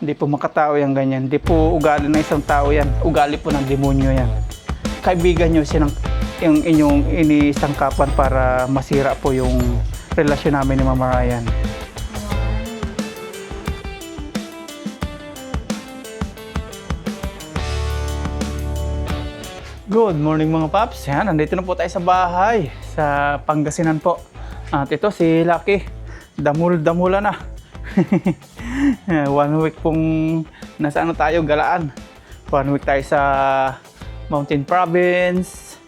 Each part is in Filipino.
Hindi po makatao yan ganyan. Hindi po ugali ng isang tao yan. Ugali po ng demonyo yan. Kaibigan nyo siya ng yung inyong inisangkapan para masira po yung relasyon namin ni Mama Ryan. Good morning mga paps. Yan, nandito na po tayo sa bahay sa Pangasinan po. At ito si Lucky. Damul-damula na. 1 week pong nasa ano tayo, galaan. 1 week tayo sa Mountain Province.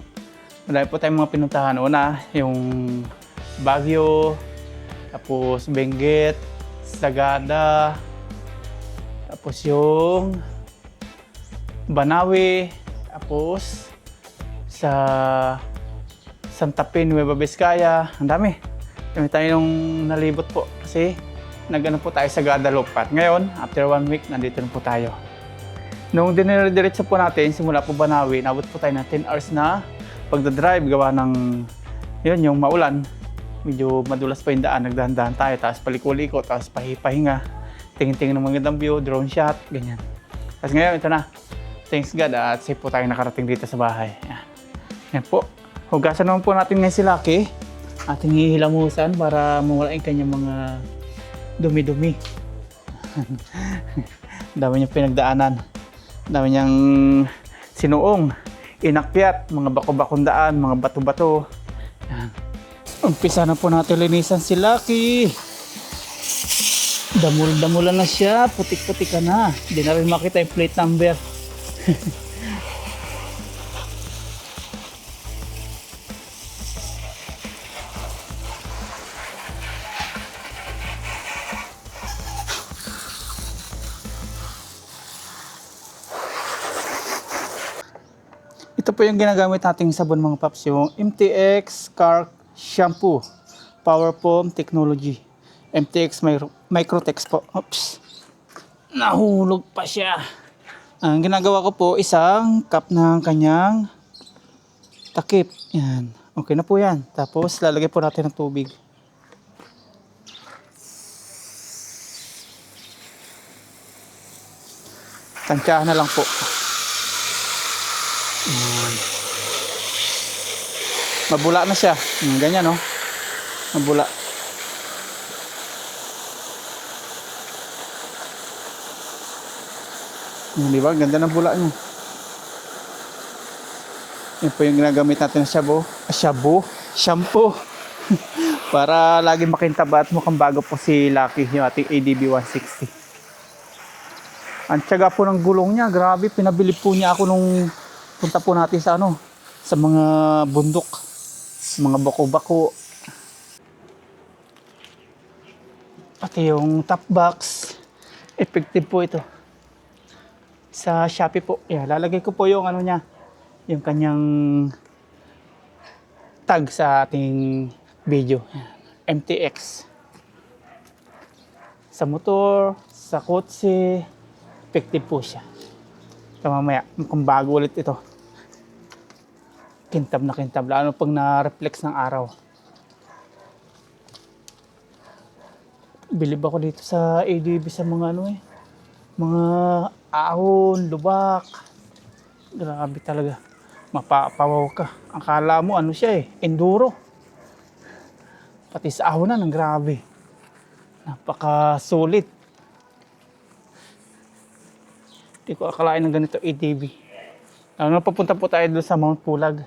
Madami po tayong mga pinuntahan. Una, yung Baguio, tapos Benguet, Sagada, tapos yung Banawe, tapos sa Santa Fe, Nueva Vizcaya. Ang dami. Dami tayong nalibot po kasi nagano po tayo sa Guadalupe. At ngayon, after 1 week, nandito na po tayo. Nung dinire-diretso po natin, simula po Banawe, nabot po tayo ng 10 hours na pagdadrive, gawa ng yun, yung maulan. Medyo madulas pa yung daan, nagdahan-dahan tayo, tapos paliko-liko, tapos pahinga, tingin-tingin ng magandang view, drone shot, ganyan. Tapos ngayon, ito na. Thanks God at safe po tayo nakarating dito sa bahay. Yan po. Hugasan naman po natin ngayon si Lucky. Ating hihilamusan para mawala yung kanyang mga dumi-dumi. Dami niyang pinagdaanan. Dami niyang sinuong, inakyat, mga bako-bakong daan, mga bato-bato. Yan. Umpisa na po natin linisan si Lucky. Damul-damulan na siya, putik-putik ka na. Hindi na rin makita yung plate number. Ito po yung ginagamit nating sabon mga paps, yung MTX Car Shampoo Power Foam Technology. MTX Microtex po. Oops. Nahulog pa siya. Ang ginagawa ko po, isang cup ng kanyang takip. Yan. Okay na po yan. Tapos lalagay po natin ng tubig. Tansyahan na lang po. Yan. Mabula na siya. Ganyan, no? Mabula. Di ba? Ganda ng bula niya. Yan po yung ginagamit natin ng shampoo. Para lagi makintaba at mukhang bago po si Lucky, yung ating ADB 160. Ang tiyaga po ng gulong niya. Grabe, pinabili po niya ako nung punta po natin sa sa mga bundok. Mga bako-bako. Pati yung top box. Effective po ito. Sa Shopee po. Yeah, lalagay ko po yung niya, yung kanyang tag sa ating video. MTX. Sa motor, sa kotse, effective po siya. So mamaya, mukhang bago ulit ito. Kintab na kintab, lalo pag na-reflex ng araw. Bilib ako dito sa ADB sa mga mga ahon, lubak. Grabe talaga. Mapapawaw ka. Akala mo siya enduro. Pati sa ahonan, ang grabe. Napaka-sulit. Hindi ko akalain ng ganito ATV. Papunta po tayo doon sa Mount Pulag.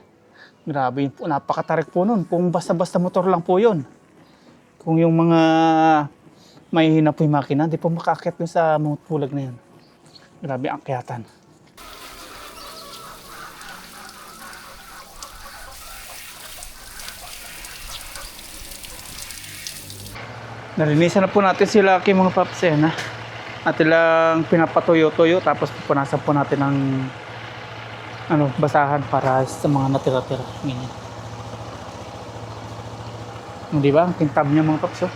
Grabe yun po. Napakatarik po nun. Kung basta-basta motor lang po yun. Kung yung mga may hina po yung makina, di po makakit dun sa Mount Pulag na yun. Grabe ang akyatan. Nalinisan na po natin si Lucky mga paps na. Atin lang pinapatuyo-tuyo tapos pupunasan po natin ng basahan para sa mga natira-tira. Ganyan. Di ba? Ang kintab niya mga paps.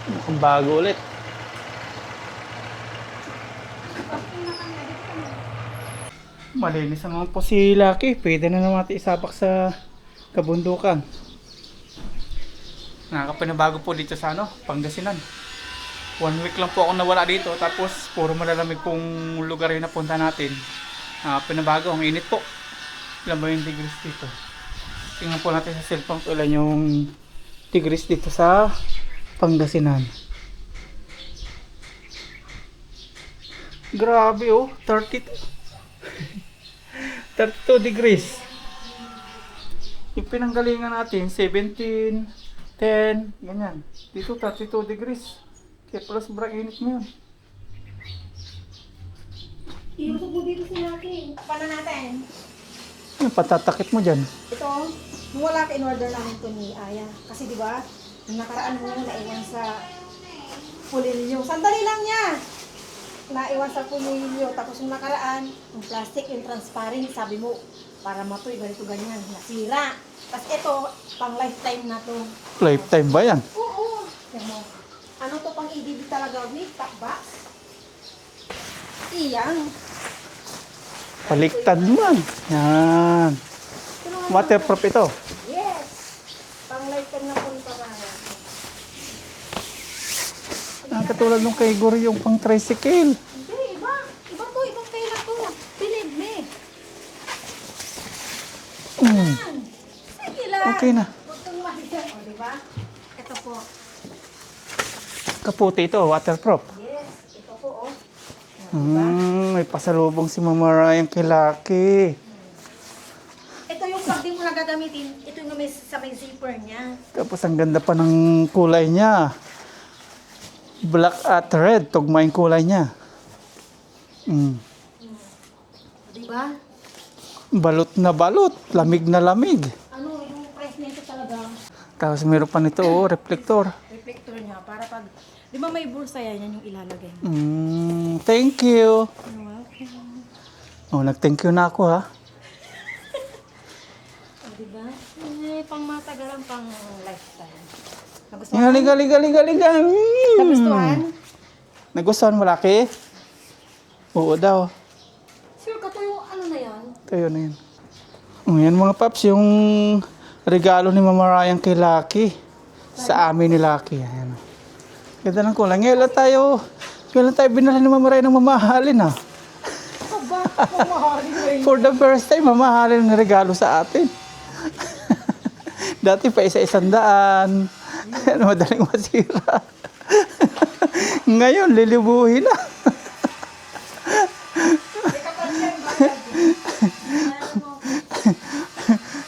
Mukhang bago ulit. Malinis naman po si Lucky. Pwede na naman natin isapak sa kabundukan. Nakakapinabago po dito sa Pangasinan. 1 week lang po ako nawala dito. Tapos puro malalamig pong lugar yung napunta natin. Pinabago, ang init po. Ilan ba yung degrees dito? Tingnan po natin sa cellphone ko ilan yung degrees dito sa Pangasinan. Grabe oh, 32. 32 degrees. Yung pinanggalingan natin, 17, 10, ganyan. Dito 32 degrees. Kaya pala sobrang init mo yun. Iusog mo dito si Naki. Paano natin? Ano patatakit mo dyan? Ito, nung wala ka in-order namin ito ni Aya. Kasi di ba, nung nakaraan mo naiwan sa pulilyo. Sandali lang niya! Naiwan sa pulilyo. Tapos yung nakaraan, yung plastic, yung transparent, sabi mo, para matoy, ganito ganyan. Nasira. Tapos ito, pang lifetime na to. Lifetime ba yan? Oo. Yan mo. Ano to pang i-debit talaga with top box? Iyang. Baliktad man. Yan. Waterproof ito. Yes. Pang lifetime na po ito kaya. Katulad nung kay Guri yung pang tricycle. Hindi, iba. Iba to, ibang pera to. Believe me. Mm. Sige lang. Okay na. Huwag kang mahiya. O, diba? Ito po. Kaputi ito, waterproof. Yes. Ito po, oh. May pasalubong si Mama Ryan kay Lucky. Ito yung pag di mo na gagamitin, ito yung sa may zipper niya. Tapos ang ganda pa ng kulay niya. Black at red, tugma yung kulay niya. Diba? Balot na balot, lamig na lamig. Ano, yung price nito talaga, Tapos meron pa nito, oh, reflector. reflector niya, para pag, di ba may bulsa yan yung ilalagay. Thank you. You're welcome. Oh, nag-thank you na ako ha. O, diba? Eh, pang matagalang pang lifetime. Liga, liga, liga, liga, liga. Nagustuhan? Nagustuhan mo, Lucky? Oo daw. Sure ka to yung ano na yan? Ito yun na yun. Yan mga paps, yung regalo ni Mama Ryan kay Lucky. Sa amin ni Lucky. Ayan. Ganda ng kulay. Ngayon lang tayo binala ni Mama Ryan ng mamahalin ha. Aba, mamahalin mo yun. For the first time, mamahalin ng regalo sa atin. Dati pa isa-100. Madaling masira. Ngayon, lilibuhin na.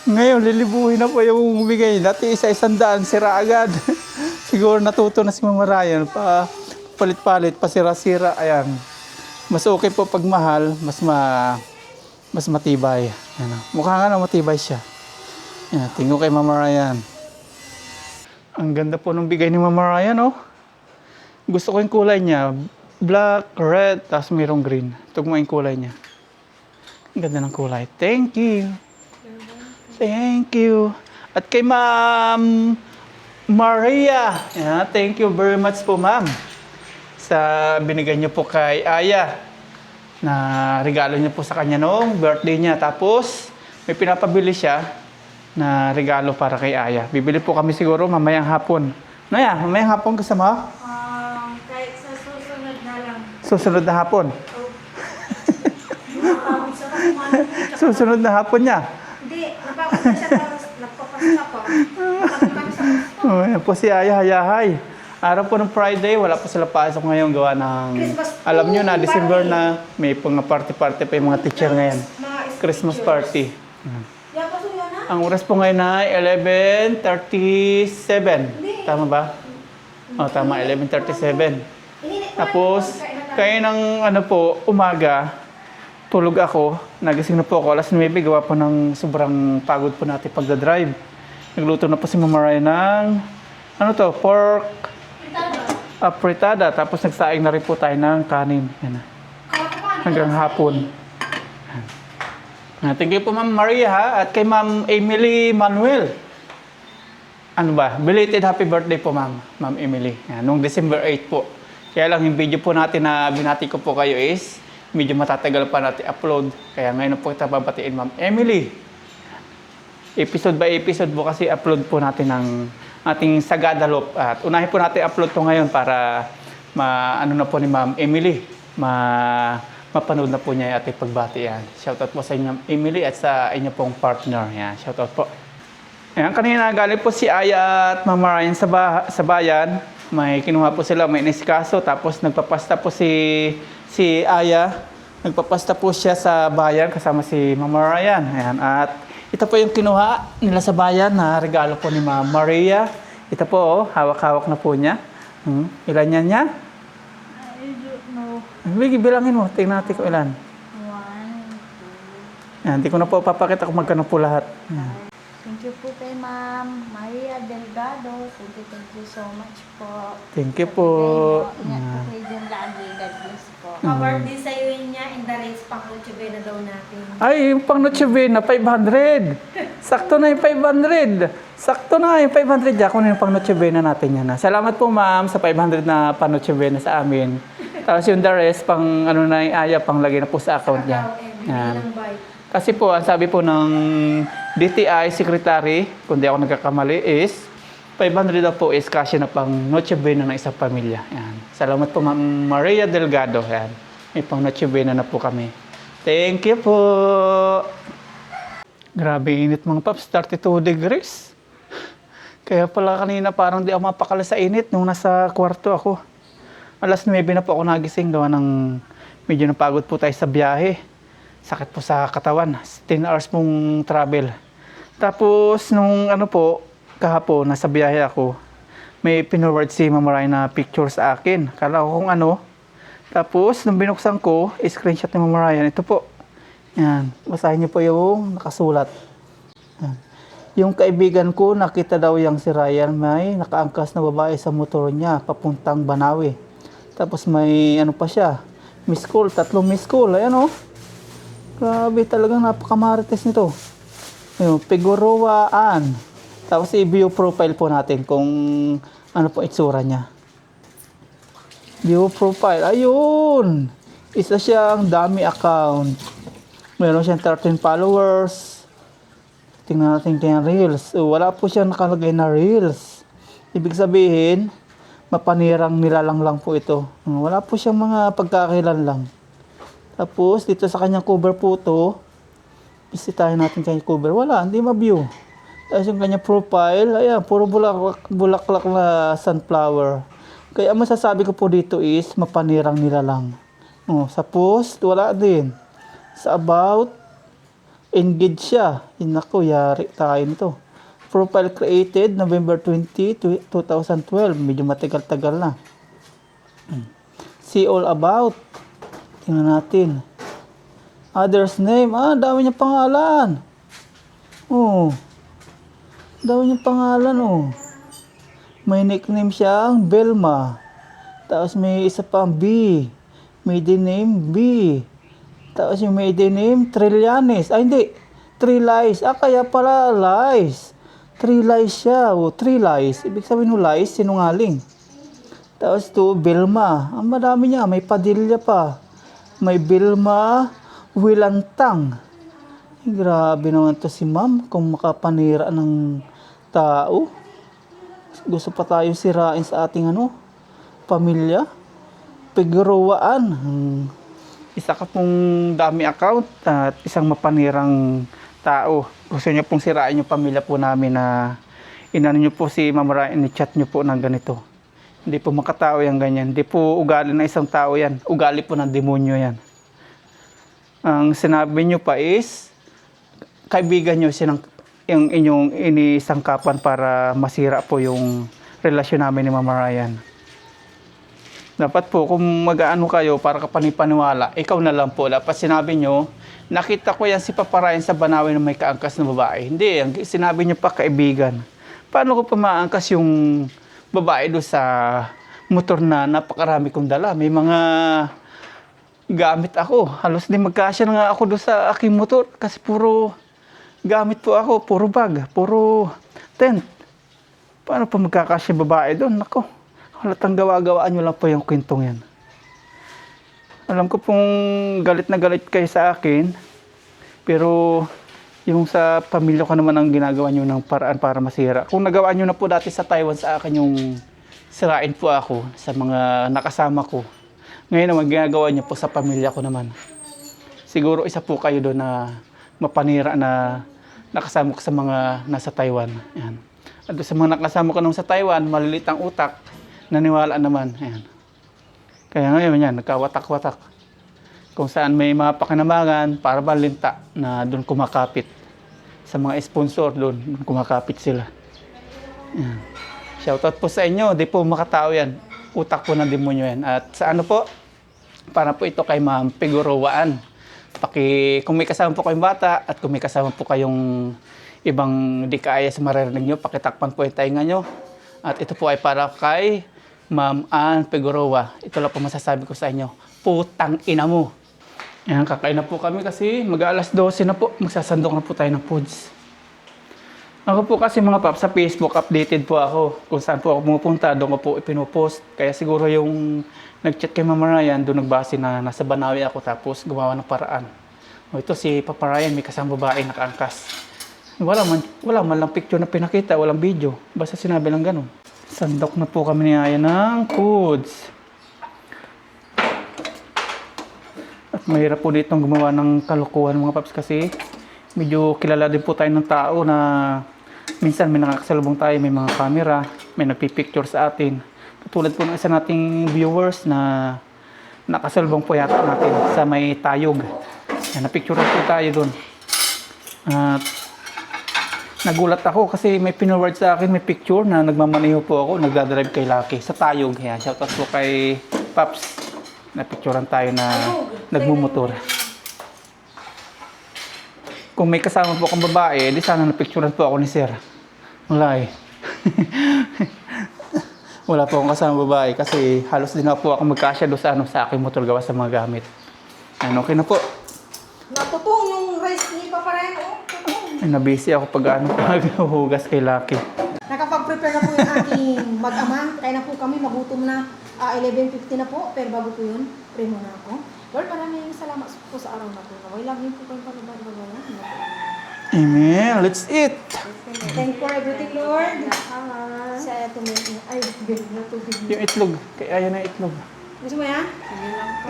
Ngayon, lilibuhin na po yung bigay. Dati isa-100, sira agad. Siguro natuto na si Mama Ryan. Palit-palit, pasira-sira. Ayan. Mas okay po pag mahal, mas matibay. Ayan. Mukha nga na matibay siya. Ayan, tingin ko kay Mama Ryan. Ang ganda po ng bigay ni Mama Ryan, oh. Gusto ko yung kulay niya. Black, red, tapos mayroong green. Tugma yung kulay niya. Ang ganda ng kulay. Thank you. Thank you. At kay Ma'am Maria. Yeah, thank you very much po, Ma'am. Sa binigay niyo po kay Aya. Na regalo niyo po sa kanya noong birthday niya. Tapos, may pinapabili siya na regalo para kay Aya. Bibili po kami siguro mamayang hapon. Naya, mamayang hapon kasama? Kahit sa susunod na lang. Susunod na hapon. Napapagod sa kumain. Susunod na hapon niya. Hindi, napapagod na siya tapos nagpapasta pa. Napapagod kami sa gusto. Oh, yan po si Aya, hayahay. Araw po ng Friday, wala po sila pasok ngayon gawa ng... Christmas Alam nyo na, party. December na, may mga party-party pa yung mga teacher ngayon. Christmas party. Yan pa suyo na? Ang oras po ngayon ay 11:37. Tama ba? Oh, tama, 11:37. Tapos, kaya ng umaga, tulog ako. Nagising na po ako, alas 9, gawa po ng sobrang pagod po natin pagdadrive. Nagluto na po si Mama Ryan ng, pork fritada. Tapos nagsaing na rin po tayo ng kanin. Yan na. Hanggang hapon. Thank you po Ma'am Maria ha, at kay Ma'am Emily Manuel. Ano ba? Belated happy birthday po Ma'am Emily. Yan, nung December 8 po. Kaya lang yung video po natin na binati ko po kayo is medyo matatagal pa natin upload. Kaya ngayon po kita babatiin Ma'am Emily. Episode by episode po kasi upload po natin ng ating Sagada Loop. At unahin po natin upload to ngayon para ano na po ni Ma'am Emily, mapanood na po niya yung ating pagbati yan. Shoutout po sa inyo, Emily, at sa inyo pong partner. Yan, shoutout po. Ayan, kanina galing po si Aya at Mama Ryan sa bayan. May kinuha po sila, may inisikaso. Tapos nagpapasta po si Aya. Nagpapasta po siya sa bayan kasama si Mama Ryan. Ayan, at ito po yung kinuha nila sa bayan na regalo po ni Mama Maria. Ito po, oh, hawak-hawak na po niya. Ilan yan niya? I don't know. Bigi, bilangin mo. Tingnan natin kung ilan. 1, 2. Yan, hindi ko na po papakita kung magkano po lahat. Yan. Thank you po kay Ma'am Maria Delgado. Thank you so much po. Thank you po. Ingat po kayo dyan lagi. God bless po. Pa-birthday sa'yo yun niya, in the race pang Culture na daw natin. Ay, yung pang Noche Buena, 500. Sakto na yung 500. Sakto na yung 500. Ako na yung pang Noche Buena natin yan. Salamat po, ma'am, sa 500 na pang Noche Buena sa amin. Tapos yung the rest, pang ano na yung Aya, pang lagay na po sa account niya. Yan. Kasi po, ang sabi po ng DTI Secretary, kung di ako nagkakamali, is 500 na po is kasya na pang Noche Buena ng isang pamilya. Yan. Salamat po, Ma'am Maria Delgado. Yan. May pang Noche Buena na po kami. Thank you po. Grabe init mga paps, 32 degrees. Kaya pala kanina parang di ako mapakala sa init nung nasa kwarto ako. Alas 9 na po ako nagising, gawa ng medyo napagod po tayo sa biyahe. Sakit po sa katawan. 10 hours pong travel. Tapos, nung ano po, kahapon, nasa biyahe ako, may pinoward si Mama Ryan na picture sa akin. Kala ko kung ano. Tapos, nung binuksan ko, screenshot ni Mama Ryan. Ito po. Yan. Basahin niyo po yung nakasulat. Yan. Yung kaibigan ko, nakita daw yung si Ryan, may nakaangkas na babae sa motor niya, papuntang Banawe. Tapos may ano pa siya, miss call, 3 miss call. Ayan o. Grabe, talagang napakamarites nito. Ayun, Figueroaan. Tapos i-view profile po natin kung ano po itsura niya. View profile. Ayun! Isa siyang dami account. Meron siyang 13 followers. Tingnan natin kanyang reels. Wala po siyang nakalagay na reels. Ibig sabihin, mapanirang nilalang lang po ito. Wala po siyang mga pagkakakilan lang. Tapos, dito sa kanyang cover photo, bisitahin natin kanyang cover. Wala, hindi ma-view. Tapos yung kanyang profile, ayan, puro bulaklak na sunflower. Kaya masasabi ko po dito is, mapanirang nila lang. Sa post, wala din. Sa about, engaged siya. Naku, yari tayo nito. Profile created November 20, 2012. Medyo matagal-tagal na. See all about. Tingnan natin. Others name. Dami niyang pangalan. Dami niyang pangalan, May nickname siyang Belma. Tapos may isa pang B. Maiden name B. Tapos yung maiden name Trillanes. Hindi. 3 lies. Kaya pala lies. 3 lies siya. 3 lies. Ibig sabihin ng lies, sinungaling. Tapos to Belma. Ang madami niya. May Padilla pa. May Belma Wilantang. Grabe naman to si ma'am. Kung makapanira ng tao. Gusto pa tayo sirain sa ating pamilya. Figueroaan. Isa ka pong dami account at isang mapanirang tao. Gusto niyo pong sirain yung pamilya po namin na inano niyo po si Mama Ryan, i-chat niyo po ng ganito. Hindi po makatao yung ganyan. Hindi po ugali ng isang tao yan. Ugali po ng demonyo yan. Ang sinabi niyo pa is, kaibigan niyo yung inyong inisangkapan para masira po yung relasyon namin ni Mama Ryan. Dapat po, kung mag-aano kayo para kapanipaniwala, ikaw na lang po. Dapat sinabi nyo, nakita ko yan si Papa Ryan sa Banawe na may kaangkas na babae. Hindi, sinabi nyo pa kaibigan. Paano ko pa maangkas yung babae doon sa motor na napakarami kong dala? May mga gamit ako. Halos di magkasya na nga ako doon sa aking motor kasi puro gamit po ako, puro bag, puro tent. Paano pa magkakasya babae doon? Nako. Halatang gawa-gawaan nyo lang po yung kwentong yan. Alam ko pong galit na galit kayo sa akin, pero yung sa pamilya ko naman ang ginagawa nyo ng paraan para masira. Kung nagawa nyo na po dati sa Taiwan sa akin yung sirain po ako sa mga nakasama ko. Ngayon naman, ginagawa niyo po sa pamilya ko naman. Siguro isa po kayo doon na mapanira na nakasama ko sa mga nasa Taiwan. Ayan. At doon sa mga nakasama ko naman sa Taiwan, malilit ang utak, naniwala naman. Ayan. Kaya ngayon yan, nagkawatak-watak. Kung saan may mga pakinabangan, para ba linta na doon kumakapit. Sa mga sponsor doon kumakapit sila. Ayan. Shoutout po sa inyo, di po makatao yan. Utak po ng demonyo yan. At sa ano po, para po ito kay Ma'am Figueroaan. Kung may kasama po kayong bata at kung may kasama po kayong ibang di kaaya sa maririnig nyo, pakitakpan po yung tainga nyo. At ito po ay para kay Ma'am Ann Figueroa. Ito lang po masasabi ko sa inyo, putang ina mo. Ayan, kakain na po kami kasi mag-alas 12 na po. Magsasandok na po tayo ng foods. Ako po kasi mga paps, sa Facebook updated po ako. Kung saan po ako pumupunta, doon ko po ipinopost. Kaya siguro yung nag-chat kay Mama Ryan, doon nagbase na nasa Banawi ako tapos gumawa ng paraan. O ito si Papa Ryan, may kasama babae nakaangkas. Wala man lang picture na pinakita, walang video. Basta sinabi lang ganun. Sandok na po kami ni Aya ng foods. At mahirap po ditong gumawa ng kalokohan mga paps kasi medyo kilala din po tayo ng tao na minsan may nakakasalubong tayo, may mga camera, may nagpipicture sa atin. Katulad po ng isa nating viewers na nakasalubong po yata natin sa may Tayog. Napicture po tayo doon. At nagulat ako kasi may pinoward sa akin, may picture na nagmamaneho po ako, nagdadrive kay Lucky sa Tayog. Kaya shoutout po kay Paps. Napicturean tayo na nagmumotor. Kung may kasama po akong babae, di sana napicturean po ako ni Sir. Wala eh. Wala po akong kasama babae kasi halos din na po ako magkasya doon sa aking motor gawa sa mga gamit. Ano, okay na po. Natutong yung rice ni Papa Ryan. Ay, nabisi ako paghuhugas kay Lucky. Nakapag-prepare na po yung aking mag-ama. Kaya na po kami, magutom na. 11:50 na po, pero bago po yun, pray muna ako. Lord, maraming salamat po sa araw na po. Naway lang yun po kayong panabag-bagayan. Amen. Let's eat. Thank you for everything, Lord. Sa ito mo. Ay, big na to, big na. Yung itlog. Kaya ayaw na itlog. Gusto mo yan?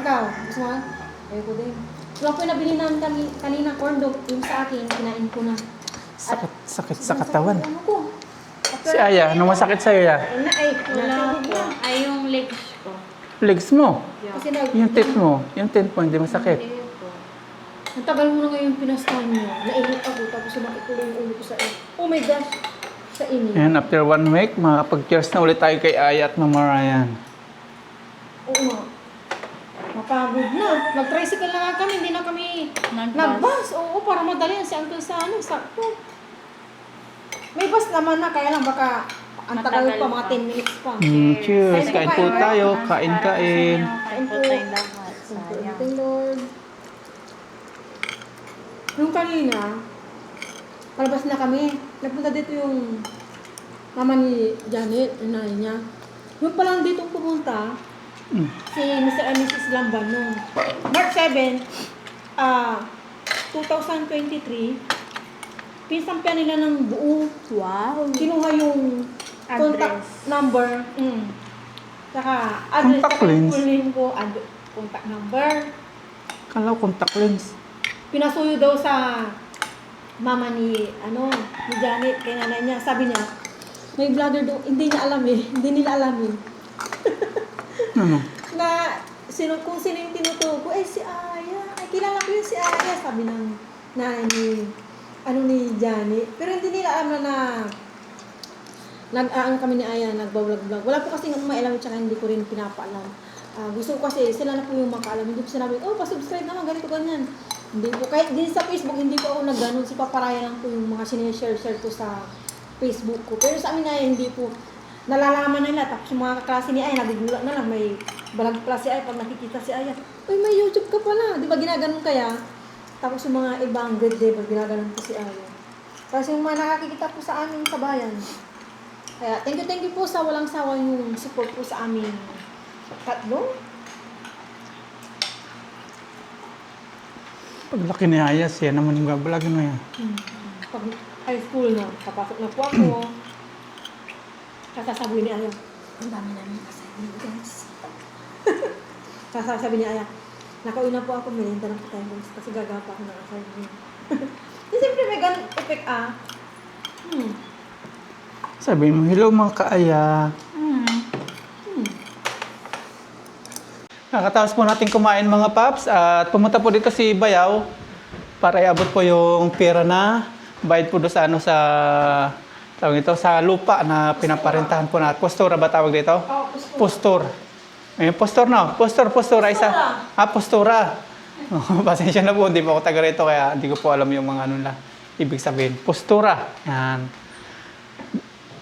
Ikaw, gusto mo yan? Ayoko din. Wala po yung nabili namin kanina corn dog. Yung sa akin, kinain ko na. Sakit sa katawan. Ano ko? Si Aya, anong masakit sa'yo ya? Wala po. Ay, yung legs ko. Legs mo. Kasi Yung tit mo. Yung tit mo, hindi masakit. Hindi po. ang tagal mo na ngayon pinastahan niyo. Nainit ako, tapos sumakit ko yung ulo ko sa init. Oh my gosh! Sa init. And after 1 week, makakapag-cheers na ulit tayo kay Aya at Mama Ryan. Oo nga. Mapagod na. Nag-tricycle na nga kami, hindi na kami Nag-bus. nag-bus. Oo, para madali yan si Uncle sa sakto. May bus naman na, kaya lang baka ang tagal Matagal pa, mga pa. 10 minutes pa. Cheers! Kain po tayo. Kain-kain. Kain po tayong lahat. Sayang. Thank you, Lord. Nung kanina, palabas na kami. Nagpunta dito yung mama ni Janet, yung nanay niya. Yung palang dito pumunta, si Mr. and Mrs. Lamban nung March 7, 2023, pinsampian nila ng buo. Wow. Kinuha yung contact Address. number. Saka address. Contact saka lens? full name ko, contact number. Kala ko contact lens. Pinasuyo daw sa mama ni Janet, kay nanay niya. Sabi niya, may vlogger daw, hindi niya alam eh. Hindi nila alam eh. Ano? Na kung sino yung tinutuko, si Aya. Ay, kilala ko yun si Aya. Sabi ng nanay ni Janet. Pero hindi nila alam na kami ni Aya, nagbablog-vlog. Wala po kasi maialam, tsaka hindi ko rin pinapaalam. Gusto ko kasi, sila na po yung makaalam. Hindi po sinabi, pa-subscribe naman, ganito, ganyan. Hindi po, kahit din sa Facebook, hindi po ako nag-ganon. Si Paparaya lang po yung mga sinishare ko sa Facebook ko. Pero sa amin nga, hindi po. Nalalaman nila, tapos yung mga kaklase ni Aya, nabigula na lang, may balag pala si Aya, pag nakikita si Aya, uy, may YouTube ka pala. Di ba ginaganon kaya? Tapos yung mga ibang grade level, ginaganon po si Aya. Tapos yung mga nakakikita po sa amin sa bayan. Kaya, thank you po sa walang sawa yung support po sa amin. Tatlo? Paglaki ni Aya, siya naman yung gablog mo yan. Pag high school na, papasok na po ako. Kasasabuhin ni Aya, Ang dami namin assignment, guys. Sabi ni Aya, nakauwi na po ako, merinda na po tayo, guys. Kasi gagawa pa ako ng assignment. Kasi siyempre may ganun effect, Sabihin mo, hello mga kaaya. Nakatapos po natin kumain mga paps at pumunta po dito si Bayaw para iabot po yung pera na bayad po doon sa ano sa tawag ito sa lupa na pinaparentahan po natin. Postura ba tawag dito? Oh, Postur. Eh, postur no? Postura isa. Postura. Pasensya na po, hindi po ako taga rito kaya hindi ko po alam yung mga ano na ibig sabihin. Postura. Yan.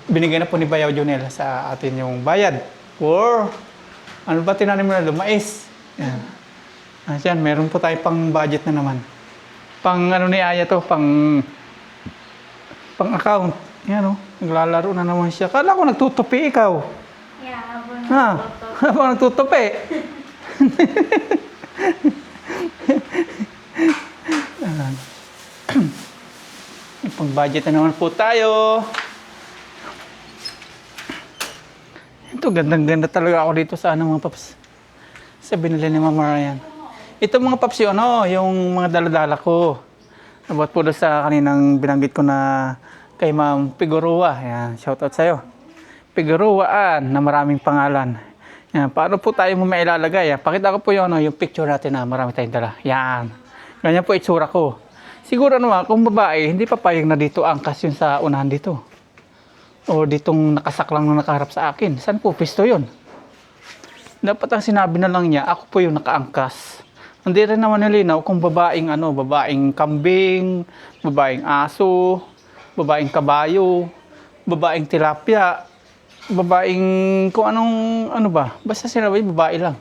Binigyan na po ni Bayaw Junel sa atin yung bayad. For ano ba tinanim mo na doon? Mais. Yan. Yan, meron po tayo pang budget na naman. Pang ano ni Aya to, pang account. Yan o, naglalaro na naman siya. Kala ko nagtutupi ikaw. Yeah, habang Ha? Habang nagtutupi. Ayan. Pang budget na naman po tayo. Ito, gandang-ganda talaga ako dito sa ano mga paps. Sa binili ni Mama Ryan. Ito mga paps yung ano, yung mga daladala ko. About po doon sa kaninang binanggit ko na kay Ma'am Figueroa. Ayan, shoutout sa'yo. Figueroaan na maraming pangalan. Yan, paano po tayo mo mailalagay? Pakita ko po yung, ano, yung picture natin na marami tayong dala. Yan. Ganyan po itsura ko. Siguro naman, kung babae, hindi pa payag na dito angkas yun sa unahan dito. O ditong nakasaklang na nakaharap sa akin. Saan po pisto yun? Dapat ang sinabi na lang niya, ako po yung nakaangkas. Hindi rin naman nilinaw kung babaeng ano, babaeng kambing, babaeng aso, babaeng kabayo, babaeng tilapia, babaeng kung anong ano ba. Basta sinabi babae lang.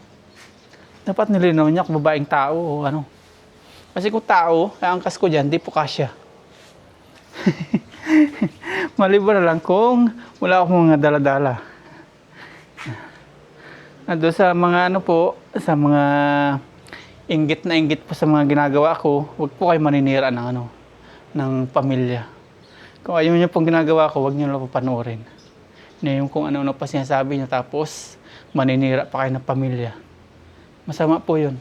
Dapat nilinaw niya kung babaeng tao o ano. Kasi kung tao, angkas ko dyan, di po kasya. Maliban na lang kung wala akong mga dala-dala. Doon sa mga ano po, sa mga inggit na inggit po sa mga ginagawa ko, huwag po kayo maninira ng ano, ng pamilya. Kung ayaw niyo pong ginagawa ko, huwag niyo lang po panoorin. Na yung kung ano-ano pa sinasabi niyo, tapos maninira pa kayo ng pamilya. Masama po yun.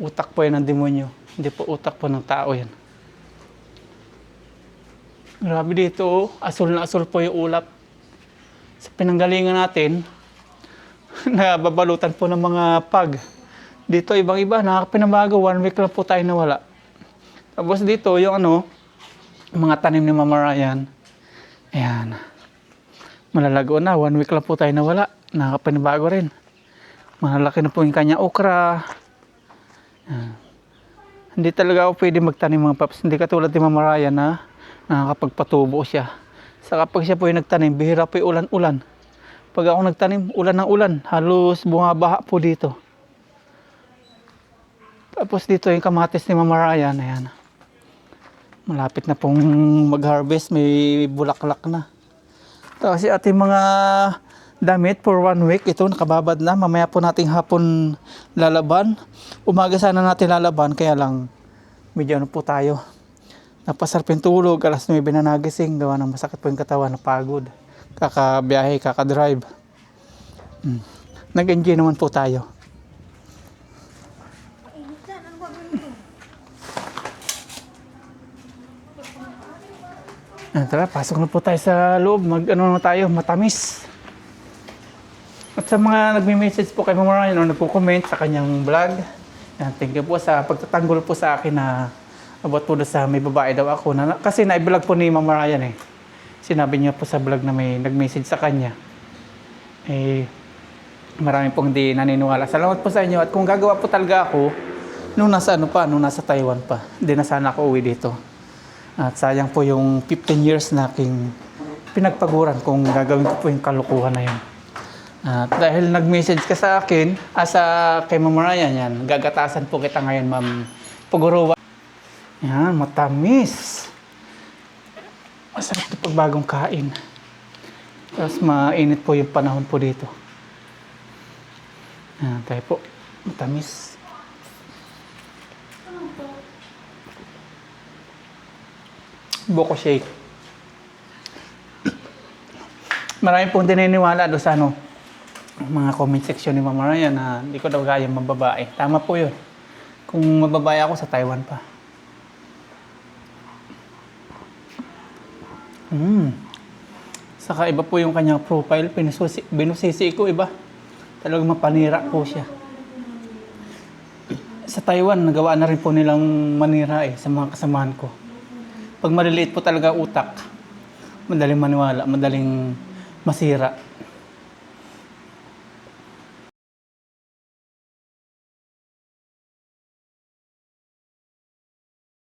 Utak po yan ng demonyo. Hindi po utak po ng tao yan. Grabe dito, asul na asul po yung ulap. Sa pinanggalingan natin, nababalutan po ng mga pag. Dito ibang-iba, nakakapinabago, 1 week lang po tayo nawala. Tapos dito, yung ano, mga tanim ni Mama Ryan, ayan, malalago na, 1 week lang po tayo nawala. Nakakapinabago rin. Malalaki na po yung kanya okra. Ayan. Hindi talaga ako pwede magtanim mga paps. Hindi katulad ni Mama Ryan na nakakapagpatubo siya. Sa kapag siya po yung nagtanim, bihira po yung ulan-ulan. Pag ako nagtanim, ulan ng ulan. Halos bumabaha po dito. Tapos dito yung kamatis ni Mama Ryan. Ayan. Malapit na pong mag-harvest. May bulaklak na. Tapos yung ating mga damit for 1 week. Ito nakababad na. Mamaya po nating hapon lalaban. Umaga sana natin lalaban. Kaya lang medyo ano po tayo. Napasarap yung tulog, alas 9 na nagising, gawa ng masakit po yung katawan, napagod. Kakabiyahe, kakadrive. Nag-enjoy naman po tayo. Tara, pasok na po tayo sa loob. Mag-ano na tayo, matamis. At sa mga nagme-message po kay Mama Ryan o nagpo-comment sa kanyang vlog, thank you po sa pagtatanggol po sa akin na about po sa may babae daw ako. Kasi na-vlog po ni Mama Ryan eh. Sinabi niya po sa vlog na may nag-message sa kanya. Eh, marami pong hindi naniniwala. Salamat po sa inyo. At kung gagawa po talaga ako, nung nasa Taiwan pa. Hindi na sana ako uwi dito. At sayang po yung 15 years na aking pinagpaguran kung gagawin ko po yung kalukuhan na yun. At dahil nag-message ka sa akin, kay Mama Ryan yan, gagatasan po kita ngayon, Ma'am Figueroa. Yan, matamis. Masarap ito pag bagong kain. Tapos mainit po yung panahon po dito. Yan, tayo po. Matamis. Buko shake. Marami pong dininiwala doon sa ano, mga comment section ni Mama Ryan na hindi ko daw kaya mababae. Tama po yun. Kung mababae ako sa Taiwan pa. Saka iba po yung kanyang profile. Binusisi ko iba. Talagang mapanira po siya. Sa Taiwan, nagawa na rin po nilang manira sa mga kasamahan ko. Pag maliliit po talaga utak, madaling maniwala, madaling masira.